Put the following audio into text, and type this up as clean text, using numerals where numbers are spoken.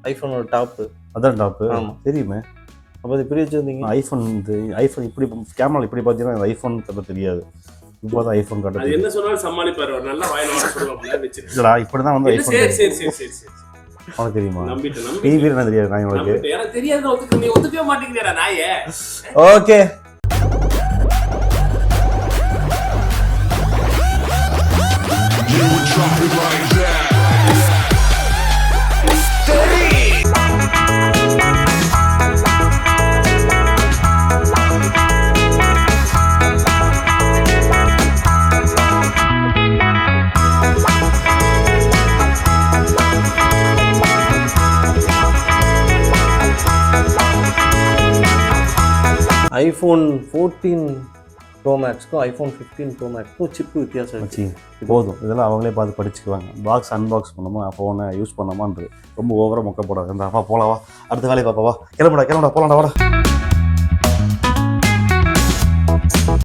ஐஃபோனோட top. அதான் top. ஆமாம் தெரியுமே. அப்போ அது இப்படி வச்சுருந்தீங்க. ஐஃபோன் ஐஃபோன் இப்படி கேமரா இப்படி பார்த்தீங்கன்னா அது ஐஃபோன் தப்ப தெரியாது. இப்போ தான் ஐஃபோன் காட்டுது. என்ன சொன்னாலும் சமாளிப்பாரு. நல்லா வாயில சொல்லுவாங்க. இல்லடா இப்படி தான் வந்து ஐஃபோன். சரி. உனக்கு தெரியுமா? நம்பிட்டேன். டிவி என்ன தெரியாது நான் உங்களுக்கு. எனக்கு தெரியாது. நீ ஒத்துக்கவே மாட்டேங்கிறடா நாயே. ஓகே. ஐஃபோன் 14 ப்ரோ மேக்ஸ்க்கும் ஐஃபோன் 15 ப்ரோ மேக்ஸ்க்கும் சிப்பு வித்தியாசம் வச்சு போதும். இதெல்லாம் அவங்களே பார்த்து படிச்சுக்குவாங்க. பாக்ஸ் அன்பாக்ஸ் பண்ணோமா, ஃபோனை யூஸ் பண்ணோமான்றது ரொம்ப ஓவராக மொக்க போடாது. அந்த அப்பா போலவா, அடுத்த வேலையை பார்ப்பவா, கிளம்புடா போலாம்டா வாடா.